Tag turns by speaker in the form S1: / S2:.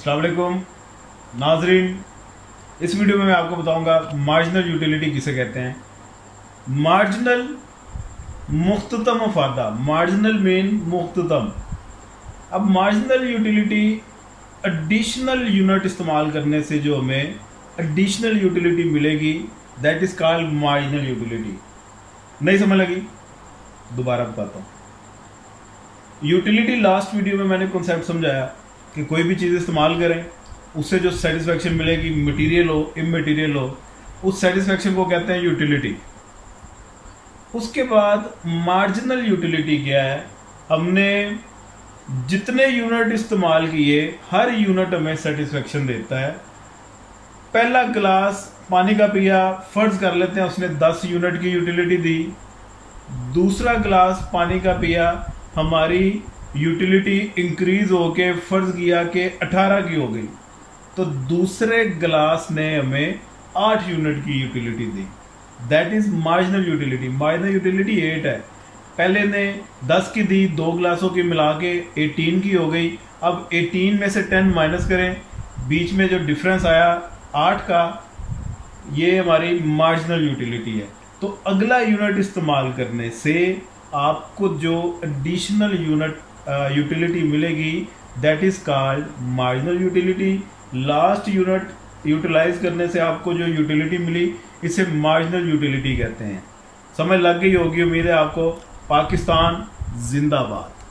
S1: अस्सलाम वालेकुम नाजरीन, इस वीडियो में मैं आपको बताऊंगा मार्जिनल यूटिलिटी किसे कहते हैं। मार्जिनल मुख्ततम अफादा, मार्जिनल मीन मुख्ततम। अब मार्जिनल यूटिलिटी एडिशनल यूनिट इस्तेमाल करने से जो हमें एडिशनल यूटिलिटी मिलेगी that is called marginal utility. नहीं समझ लगी? दोबारा बताता हूँ। यूटिलिटी लास्ट वीडियो में मैंने कॉन्सेप्ट समझाया कि कोई भी चीज़ इस्तेमाल करें उससे जो सेटिस्फेक्शन मिलेगी, मटेरियल हो इमटेरियल हो, उस सेटिस्फेक्शन को कहते हैं यूटिलिटी। उसके बाद मार्जिनल यूटिलिटी क्या है? हमने जितने यूनिट इस्तेमाल किए हर यूनिट हमें सेटिस्फेक्शन देता है। पहला गिलास पानी का पिया, फर्ज कर लेते हैं उसने 10 यूनिट की यूटिलिटी दी। दूसरा गिलास पानी का पिया, हमारी यूटिलिटी इंक्रीज होके फर्ज किया कि 18 की हो गई, तो दूसरे गिलास ने हमें 8 यूनिट की utility the. That is marginal utility. Marginal utility 8 है। पहले ने 10 की दी, 2 गिलासों की मिला के 18 की हो गई। अब 18 में से 10 माइनस करें, बीच में जो डिफरेंस आया 8 का, ये हमारी मार्जिनल यूटिलिटी है। तो अगला यूनिट इस्तेमाल करने से आपको जो एडिशनल यूनिट यूटिलिटी मिलेगी that is called marginal utility. Last unit utilize करने से आपको जो यूटिलिटी मिली इसे मार्जिनल यूटिलिटी कहते हैं। समझ लग गई होगी उम्मीद है आपको। पाकिस्तान जिंदाबाद।